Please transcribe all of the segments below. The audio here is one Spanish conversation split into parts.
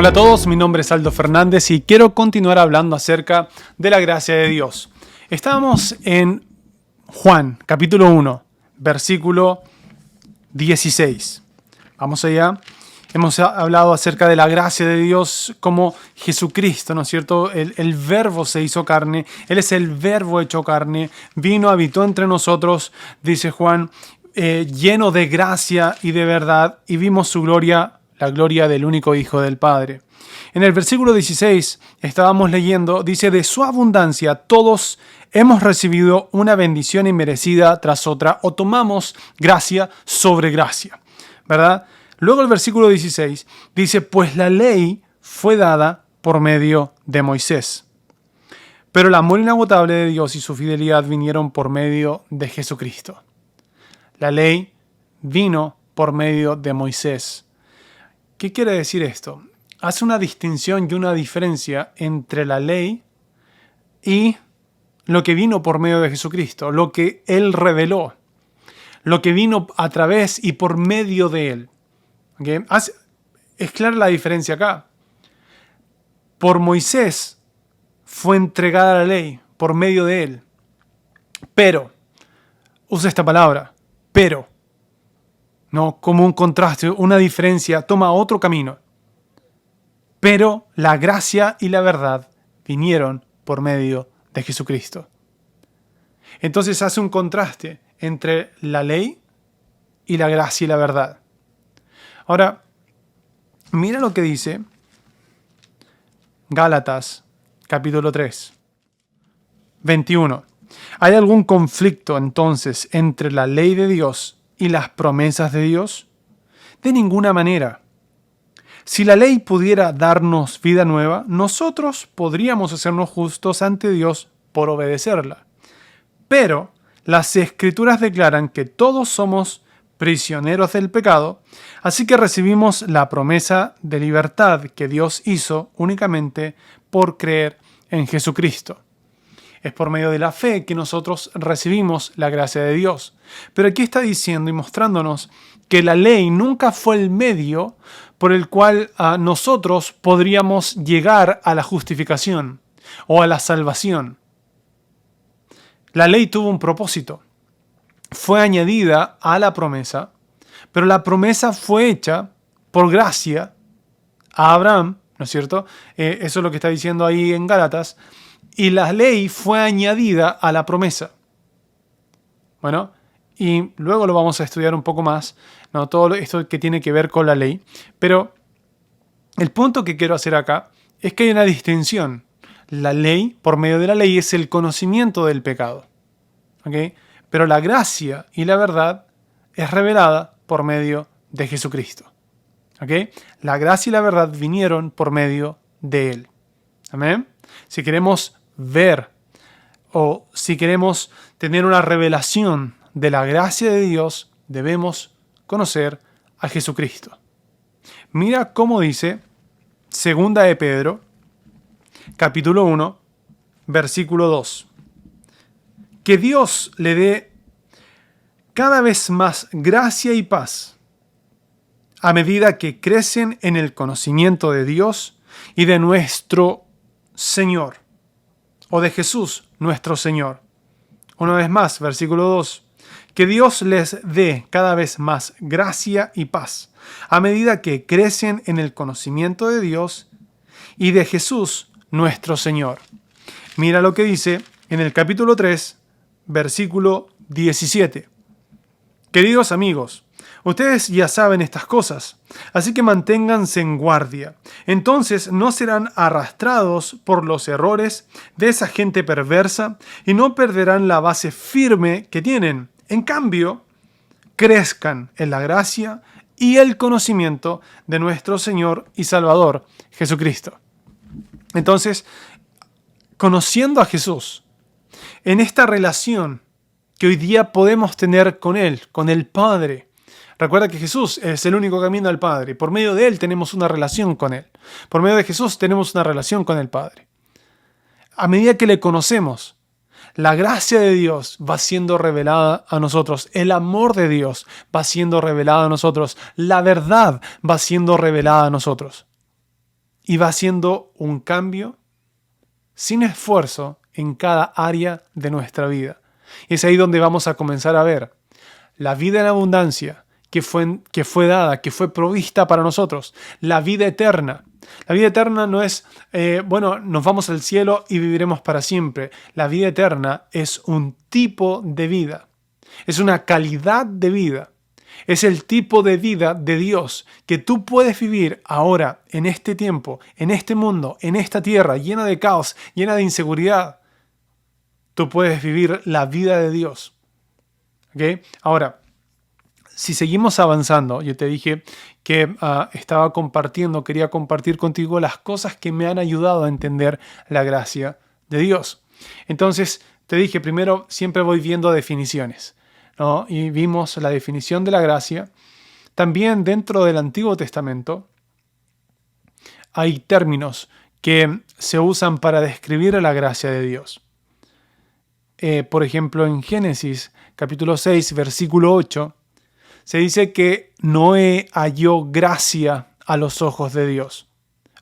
Hola a todos, mi nombre es Aldo Fernández y quiero continuar hablando acerca de la gracia de Dios. Estábamos en Juan, capítulo 1, versículo 16. Vamos allá. Hemos hablado acerca de la gracia de Dios como Jesucristo, ¿no es cierto? El verbo se hizo carne, Él es el verbo hecho carne, vino, habitó entre nosotros, dice Juan, lleno de gracia y de verdad, y vimos su gloria, la gloria del único Hijo del Padre. En el versículo 16 estábamos leyendo, dice, de su abundancia todos hemos recibido una bendición inmerecida tras otra, o tomamos gracia sobre gracia, ¿verdad? Luego el versículo 16 dice, pues la ley fue dada por medio de Moisés, pero el amor inagotable de Dios y su fidelidad vinieron por medio de Jesucristo. La ley vino por medio de Moisés. ¿Qué quiere decir esto? Hace una distinción y una diferencia entre la ley y lo que vino por medio de Jesucristo, lo que Él reveló, lo que vino a través y por medio de Él. ¿Okay? Es clara la diferencia acá. Por Moisés fue entregada la ley por medio de Él. Pero, usa esta palabra, pero, no como un contraste, una diferencia, toma otro camino. Pero la gracia y la verdad vinieron por medio de Jesucristo. Entonces hace un contraste entre la ley y la gracia y la verdad. Ahora, mira lo que dice Gálatas, capítulo 3, 21. ¿Hay algún conflicto entonces entre la ley de Dios y las promesas de Dios? De ninguna manera. Si la ley pudiera darnos vida nueva, nosotros podríamos hacernos justos ante Dios por obedecerla. Pero las Escrituras declaran que todos somos prisioneros del pecado, así que recibimos la promesa de libertad que Dios hizo únicamente por creer en Jesucristo. Es por medio de la fe que nosotros recibimos la gracia de Dios. Pero aquí está diciendo y mostrándonos que la ley nunca fue el medio por el cual nosotros podríamos llegar a la justificación o a la salvación. La ley tuvo un propósito. Fue añadida a la promesa, pero la promesa fue hecha por gracia a Abraham, ¿no es cierto? Eso es lo que está diciendo ahí en Gálatas. Y la ley fue añadida a la promesa. Bueno, y luego lo vamos a estudiar un poco más, ¿no? Todo esto que tiene que ver con la ley. Pero el punto que quiero hacer acá es que hay una distinción. La ley, por medio de la ley, es el conocimiento del pecado. ¿Okay? Pero la gracia y la verdad es revelada por medio de Jesucristo. ¿Okay? La gracia y la verdad vinieron por medio de Él. ¿Amén? Si queremos ver o si queremos tener una revelación de la gracia de Dios, debemos conocer a Jesucristo. Mira cómo dice 2 de Pedro, capítulo 1, versículo 2. Que Dios le dé cada vez más gracia y paz a medida que crecen en el conocimiento de Dios y de nuestro Señor, o de Jesús, nuestro Señor. Una vez más, versículo 2. Que Dios les dé cada vez más gracia y paz a medida que crecen en el conocimiento de Dios y de Jesús, nuestro Señor. Mira lo que dice en el capítulo 3, versículo 17. Queridos amigos, ustedes ya saben estas cosas, así que manténganse en guardia. Entonces no serán arrastrados por los errores de esa gente perversa y no perderán la base firme que tienen. En cambio, crezcan en la gracia y el conocimiento de nuestro Señor y Salvador, Jesucristo. Entonces, conociendo a Jesús, en esta relación que hoy día podemos tener con Él, con el Padre. Recuerda que Jesús es el único camino al Padre. Por medio de Él tenemos una relación con Él. Por medio de Jesús tenemos una relación con el Padre. A medida que le conocemos, la gracia de Dios va siendo revelada a nosotros. El amor de Dios va siendo revelado a nosotros. La verdad va siendo revelada a nosotros. y va haciendo un cambio sin esfuerzo en cada área de nuestra vida. Y es ahí donde vamos a comenzar a ver la vida en abundancia que fue dada, que fue provista para nosotros, la vida eterna. La vida eterna no es, nos vamos al cielo y viviremos para siempre. La vida eterna es un tipo de vida, es una calidad de vida, es el tipo de vida de Dios que tú puedes vivir ahora, en este tiempo, en este mundo, en esta tierra llena de caos, llena de inseguridad. Tú puedes vivir la vida de Dios. ¿Okay? Ahora, si seguimos avanzando, yo te dije que quería compartir contigo las cosas que me han ayudado a entender la gracia de Dios. Entonces, te dije, primero siempre voy viendo definiciones, ¿no? Y vimos la definición de la gracia. También dentro del Antiguo Testamento hay términos que se usan para describir la gracia de Dios. Por ejemplo, en Génesis capítulo 6, versículo 8, se dice que Noé halló gracia a los ojos de Dios.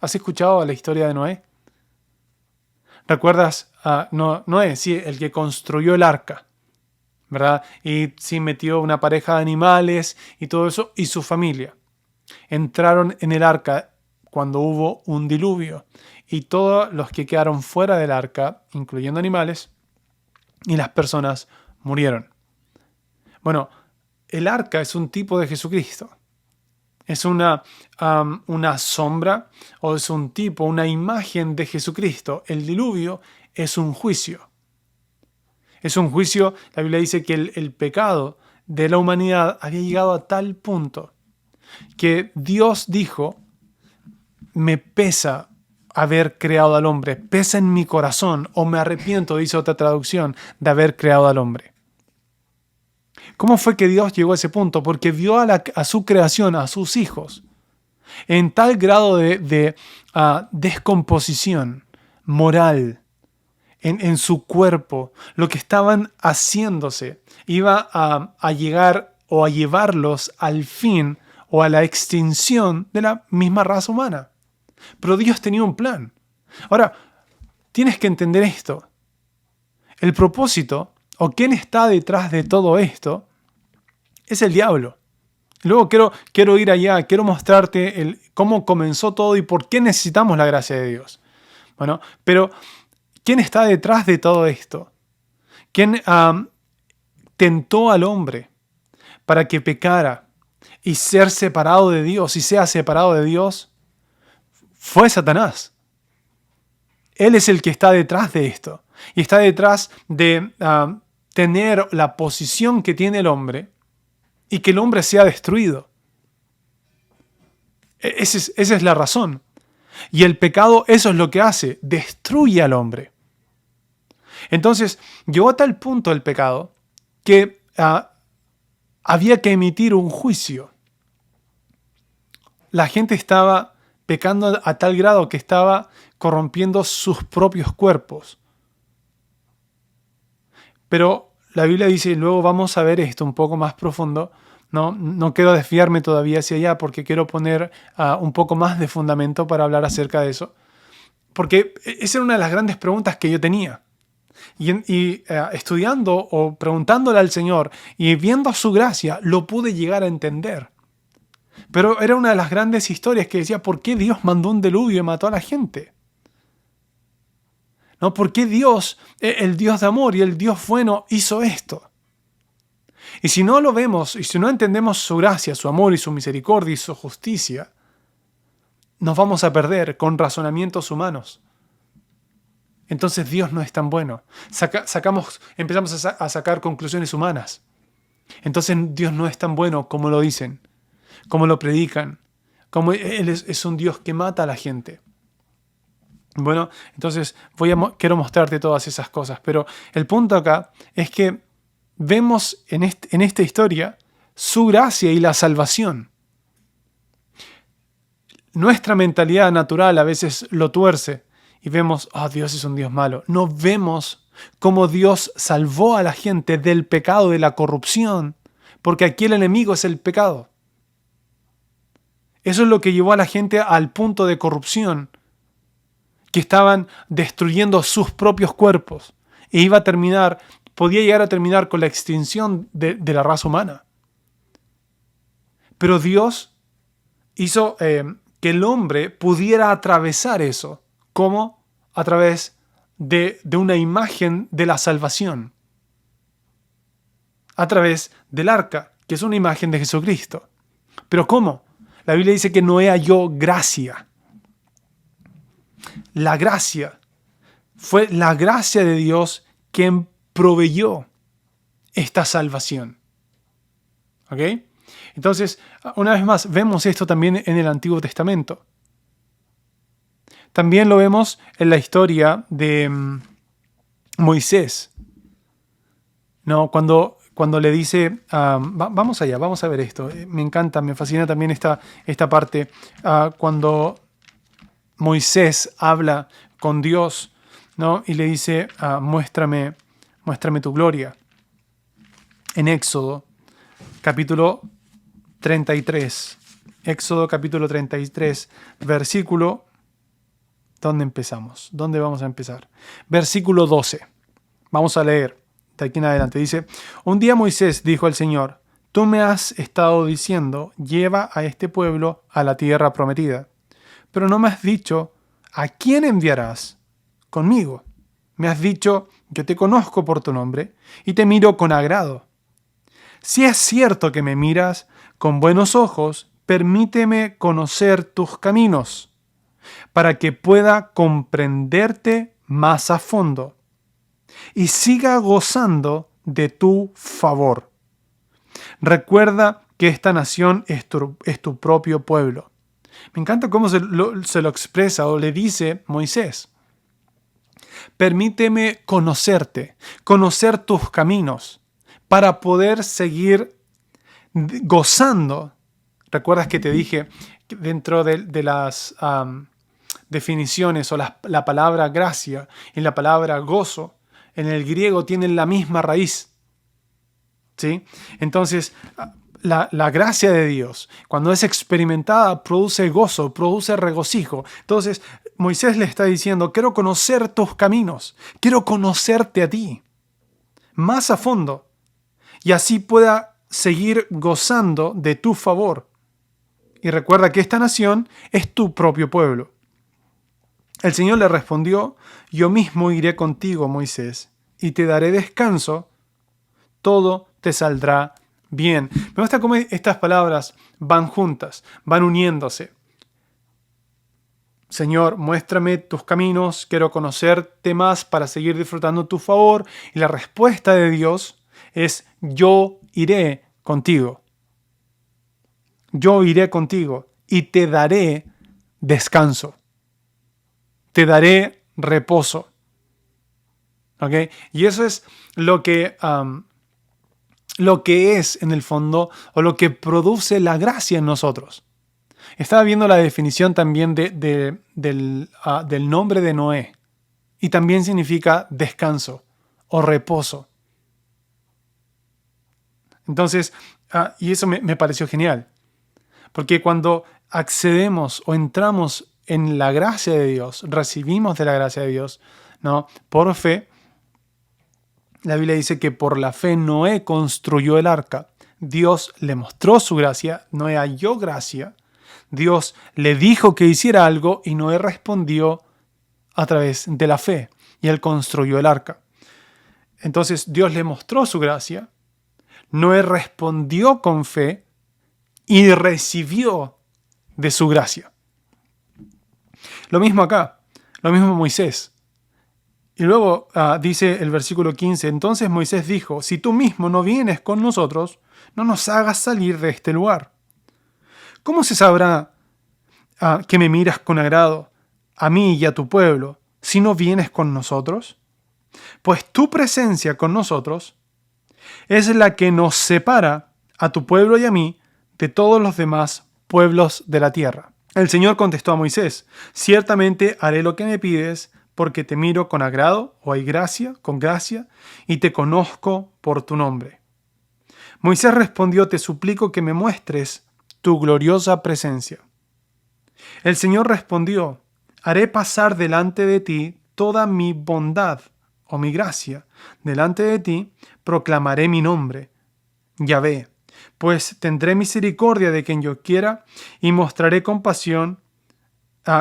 ¿Has escuchado la historia de Noé? ¿Recuerdas a Noé? Sí, el que construyó el arca, ¿verdad? Y sí metió una pareja de animales y todo eso, y su familia. Entraron en el arca cuando hubo un diluvio, y todos los que quedaron fuera del arca, incluyendo animales, y las personas murieron. Bueno, el arca es un tipo de Jesucristo. Es una sombra o es un tipo, una imagen de Jesucristo. El diluvio es un juicio. Es un juicio, la Biblia dice que el pecado de la humanidad había llegado a tal punto que Dios dijo, me pesa haber creado al hombre, pesa en mi corazón, o me arrepiento, dice otra traducción, de haber creado al hombre. ¿Cómo fue que Dios llegó a ese punto? Porque vio a su creación, a sus hijos, en tal grado de descomposición moral en su cuerpo, lo que estaban haciéndose iba a llegar o a llevarlos al fin o a la extinción de la misma raza humana. Pero Dios tenía un plan. Ahora, tienes que entender esto. El propósito, o quién está detrás de todo esto, es el diablo. Luego quiero ir allá, quiero mostrarte cómo comenzó todo y por qué necesitamos la gracia de Dios. Bueno, pero ¿quién está detrás de todo esto? ¿Quién tentó al hombre para que pecara y ser separado de Dios y sea separado de Dios? Fue Satanás. Él es el que está detrás de esto. Y está detrás de tener la posición que tiene el hombre y que el hombre sea destruido. Esa es la razón. Y el pecado eso es lo que hace, destruye al hombre. Entonces, llegó a tal punto el pecado que había que emitir un juicio. La gente estaba pecando a tal grado que estaba corrompiendo sus propios cuerpos. Pero la Biblia dice, y luego vamos a ver esto un poco más profundo, no quiero desviarme todavía hacia allá porque quiero poner un poco más de fundamento para hablar acerca de eso. Porque esa era una de las grandes preguntas que yo tenía. Y estudiando o preguntándole al Señor y viendo su gracia, lo pude llegar a entender. Pero era una de las grandes historias que decía, ¿por qué Dios mandó un diluvio y mató a la gente? ¿No? ¿Por qué Dios, el Dios de amor y el Dios bueno, hizo esto? Y si no lo vemos, y si no entendemos su gracia, su amor y su misericordia y su justicia, nos vamos a perder con razonamientos humanos. Entonces Dios no es tan bueno. Empezamos a sacar conclusiones humanas. Entonces Dios no es tan bueno como lo dicen, como lo predican, como Él es un Dios que mata a la gente. Bueno, entonces quiero mostrarte todas esas cosas, pero el punto acá es que vemos en esta historia su gracia y la salvación. Nuestra mentalidad natural a veces lo tuerce y vemos, Dios es un Dios malo. No vemos cómo Dios salvó a la gente del pecado, de la corrupción, porque aquí el enemigo es el pecado. Eso es lo que llevó a la gente al punto de corrupción, que estaban destruyendo sus propios cuerpos. E podía llegar a terminar con la extinción de la raza humana. Pero Dios hizo que el hombre pudiera atravesar eso. ¿Cómo? A través de una imagen de la salvación. A través del arca, que es una imagen de Jesucristo. ¿Pero cómo? La Biblia dice que Noé halló gracia. La gracia fue la gracia de Dios quien proveyó esta salvación. ¿Ok? Entonces, una vez más, vemos esto también en el Antiguo Testamento. También lo vemos en la historia de Moisés. ¿No? Cuando le dice, vamos allá, vamos a ver esto. Me encanta, me fascina también esta parte. Cuando Moisés habla con Dios, ¿no? Y le dice, muéstrame tu gloria. En Éxodo, capítulo 33. Éxodo, capítulo 33, versículo... ¿Dónde empezamos? ¿Dónde vamos a empezar? Versículo 12. Vamos a leer de aquí en adelante. Dice, un día Moisés dijo al Señor, tú me has estado diciendo, lleva a este pueblo a la tierra prometida. Pero no me has dicho, ¿a quién enviarás conmigo? Me has dicho, yo te conozco por tu nombre y te miro con agrado. Si es cierto que me miras con buenos ojos, permíteme conocer tus caminos, para que pueda comprenderte más a fondo y siga gozando de tu favor. Recuerda que esta nación es tu propio pueblo. Me encanta cómo se lo expresa o le dice Moisés. Permíteme conocerte, conocer tus caminos, para poder seguir gozando. ¿Recuerdas que te dije que dentro de las definiciones o la palabra gracia y la palabra gozo en el griego tienen la misma raíz? ¿Sí? Entonces, la gracia de Dios, cuando es experimentada, produce gozo, produce regocijo. Entonces, Moisés le está diciendo, quiero conocer tus caminos, quiero conocerte a ti más a fondo y así pueda seguir gozando de tu favor. Y recuerda que esta nación es tu propio pueblo. El Señor le respondió, yo mismo iré contigo, Moisés, y te daré descanso, todo te saldrá bien. Me gusta cómo estas palabras van juntas, van uniéndose. Señor, muéstrame tus caminos, quiero conocerte más para seguir disfrutando tu favor. Y la respuesta de Dios es, yo iré contigo. Yo iré contigo y te daré descanso. Te daré reposo. ¿Ok? Y eso es lo que es en el fondo o lo que produce la gracia en nosotros. Estaba viendo la definición también del nombre de Noé y también significa descanso o reposo. Entonces, y eso me pareció genial, porque cuando accedemos o entramos en la gracia de Dios, recibimos de la gracia de Dios, ¿no? Por fe, la Biblia dice que por la fe Noé construyó el arca. Dios le mostró su gracia, Noé halló gracia. Dios le dijo que hiciera algo y Noé respondió a través de la fe y él construyó el arca. Entonces Dios le mostró su gracia, Noé respondió con fe y recibió de su gracia. Lo mismo acá, lo mismo Moisés. Y luego dice el versículo 15, entonces Moisés dijo, si tú mismo no vienes con nosotros, no nos hagas salir de este lugar. ¿Cómo se sabrá que me miras con agrado a mí y a tu pueblo si no vienes con nosotros? Pues tu presencia con nosotros es la que nos separa a tu pueblo y a mí de todos los demás pueblos de la tierra. El Señor contestó a Moisés, ciertamente haré lo que me pides, porque te miro con agrado, o hay gracia, con gracia, y te conozco por tu nombre. Moisés respondió, te suplico que me muestres tu gloriosa presencia. El Señor respondió: haré pasar delante de ti toda mi bondad o mi gracia. Delante de ti proclamaré mi nombre, Yahvé, pues tendré misericordia de quien yo quiera y mostraré compasión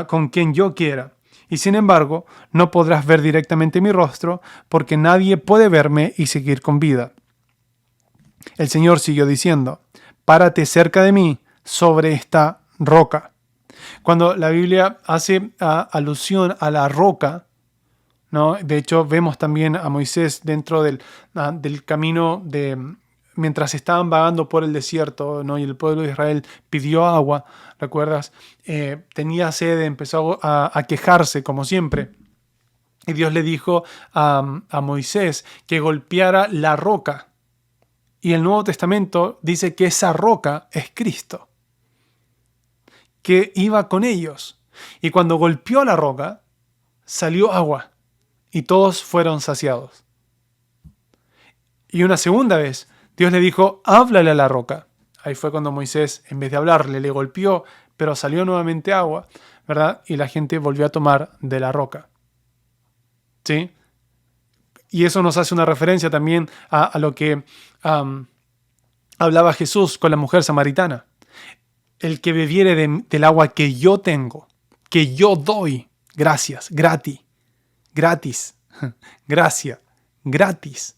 con quien yo quiera. Y sin embargo, no podrás ver directamente mi rostro, porque nadie puede verme y seguir con vida. El Señor siguió diciendo: párate cerca de mí sobre esta roca. Cuando la Biblia hace alusión a la roca, ¿no? De hecho, vemos también a Moisés dentro del camino mientras estaban vagando por el desierto, ¿no? Y el pueblo de Israel pidió agua, ¿recuerdas? Tenía sed, empezó a quejarse, como siempre. Y Dios le dijo a Moisés que golpeara la roca. Y el Nuevo Testamento dice que esa roca es Cristo, que iba con ellos. Y cuando golpeó la roca, salió agua y todos fueron saciados. Y una segunda vez, Dios le dijo: háblale a la roca. Ahí fue cuando Moisés, en vez de hablarle, le golpeó, pero salió nuevamente agua, ¿verdad? Y la gente volvió a tomar de la roca. ¿Sí? Y eso nos hace una referencia también a lo que hablaba Jesús con la mujer samaritana. El que bebiere del agua que yo tengo, que yo doy, gracias, gratis, gracia, gratis,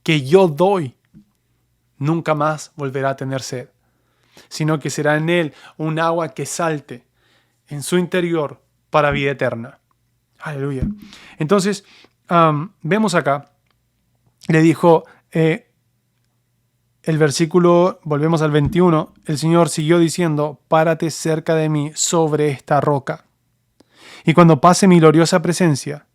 que yo doy, nunca más volverá a tener sed, sino que será en él un agua que salte en su interior para vida eterna. Aleluya. Entonces, vemos acá, le dijo, el versículo, volvemos al 21, el Señor siguió diciendo: párate cerca de mí sobre esta roca. Y cuando pase mi gloriosa presencia,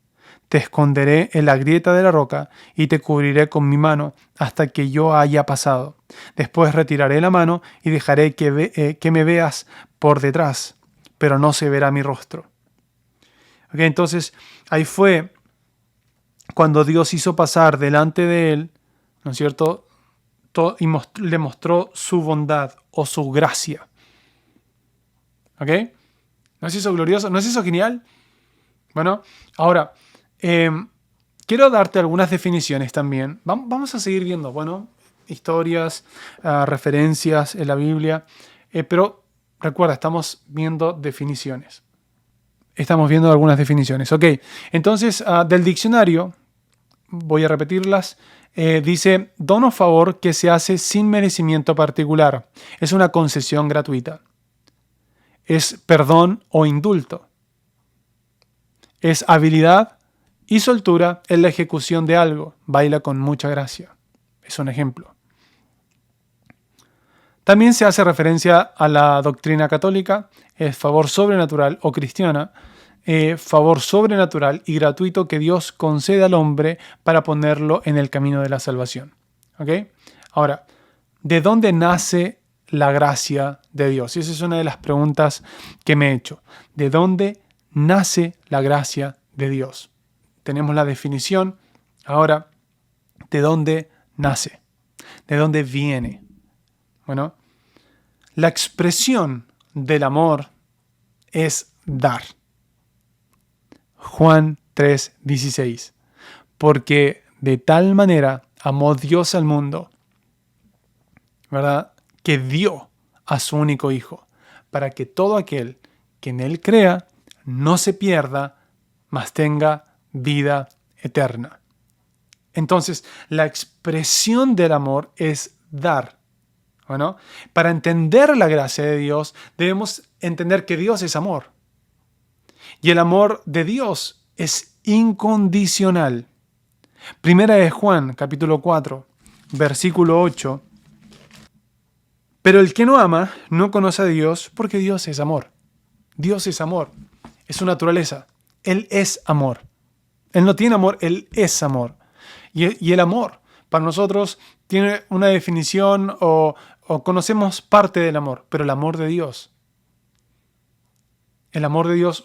te esconderé en la grieta de la roca y te cubriré con mi mano hasta que yo haya pasado. Después retiraré la mano y dejaré que me veas por detrás, pero no se verá mi rostro. Okay, entonces, ahí fue cuando Dios hizo pasar delante de él, ¿no es cierto?, y le mostró su bondad o su gracia. ¿Ok? ¿No es eso glorioso? ¿No es eso genial? Bueno, ahora, quiero darte algunas definiciones también. Vamos a seguir viendo, bueno, historias, referencias en la Biblia, pero recuerda, estamos viendo definiciones. Estamos viendo algunas definiciones. Ok, entonces, del diccionario, voy a repetirlas. Dice: don o favor que se hace sin merecimiento particular. Es una concesión gratuita. Es perdón o indulto. Es habilidad y soltura en la ejecución de algo. Baila con mucha gracia. Es un ejemplo. También se hace referencia a la doctrina católica. Es favor sobrenatural o cristiana. Favor sobrenatural y gratuito que Dios concede al hombre para ponerlo en el camino de la salvación. ¿Ok? Ahora, ¿de dónde nace la gracia de Dios? Y esa es una de las preguntas que me he hecho. ¿De dónde nace la gracia de Dios? Tenemos la definición. Ahora, ¿de dónde nace? ¿De dónde viene? Bueno, la expresión del amor es dar. Juan 3:16. Porque de tal manera amó Dios al mundo, ¿verdad?, que dio a su único Hijo, para que todo aquel que en Él crea no se pierda, mas tenga vida eterna. Entonces, la expresión del amor es dar. Bueno, para entender la gracia de Dios, debemos entender que Dios es amor. Y el amor de Dios es incondicional. Primera de Juan, capítulo 4, versículo 8. Pero el que no ama no conoce a Dios, porque Dios es amor. Dios es amor. Es su naturaleza. Él es amor. Él no tiene amor, Él es amor. Y el amor, para nosotros, tiene una definición o conocemos parte del amor, pero el amor de Dios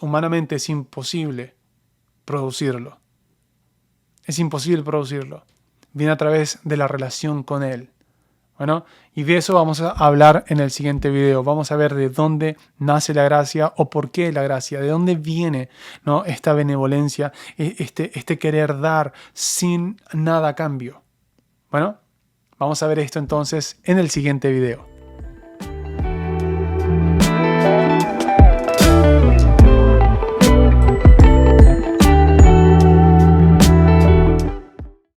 humanamente es imposible producirlo. Es imposible producirlo. Viene a través de la relación con Él. Bueno, y de eso vamos a hablar en el siguiente video. Vamos a ver de dónde nace la gracia o por qué la gracia, de dónde viene, ¿no?, esta benevolencia, este querer dar sin nada a cambio. Bueno, vamos a ver esto entonces en el siguiente video.